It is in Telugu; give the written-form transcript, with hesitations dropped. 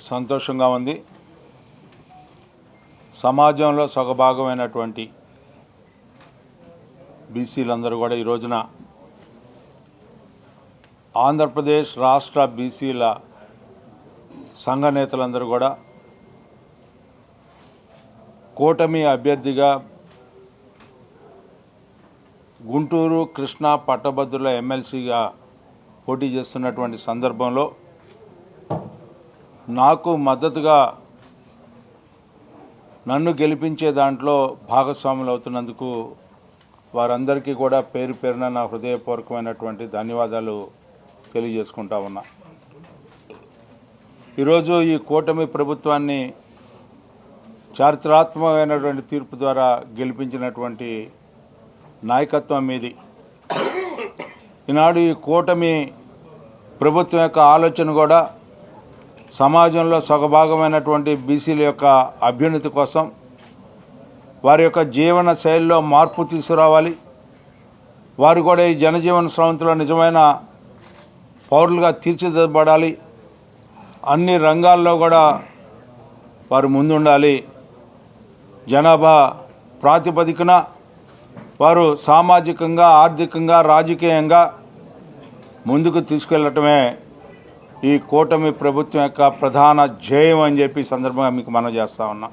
సంతోషంగా ఉంది. సమాజంలో సగభాగమైనటువంటి బీసీలందరూ కూడా ఈ రోజున ఆంధ్రప్రదేశ్ రాష్ట్ర బీసీల సంఘ నేతలందరూ కూడా కూటమి అభ్యర్థిగా గుంటూరు కృష్ణా పట్టభద్రుల ఎమ్మెల్సీగా పోటీ చేస్తున్నటువంటి సందర్భంలో నాకు మద్దతుగా నన్ను గెలిపించే దాంట్లో భాగస్వాములు అవుతున్నందుకు వారందరికీ కూడా పేరు పేరున నా హృదయపూర్వకమైనటువంటి ధన్యవాదాలు తెలియజేసుకుంటా ఉన్నా. ఈరోజు ఈ కూటమి ప్రభుత్వాన్ని చారిత్రాత్మకమైనటువంటి తీర్పు ద్వారా గెలిపించినటువంటి నాయకత్వం మీది. ఈనాడు ఈ కూటమి ప్రభుత్వం యొక్క ఆలోచన కూడా సమాజంలో సగభాగమైనటువంటి బీసీల యొక్క అభ్యున్నతి కోసం, వారి యొక్క జీవన శైలిలో మార్పు తీసుకురావాలి, వారు కూడా ఈ జనజీవన స్రవంతిలో నిజమైన పౌరులుగా తీర్చిదిద్దబడాలి, అన్ని రంగాల్లో కూడా వారు ముందుండాలి, జనాభా ప్రాతిపదికన వారు సామాజికంగా, ఆర్థికంగా, రాజకీయంగా ముందుకు తీసుకెళ్లటమే ఈ కూటమి ప్రభుత్వం యొక్క ప్రధాన ధ్యేయం అని చెప్పి సందర్భంగా మీకు మనం చేస్తా ఉన్నాం.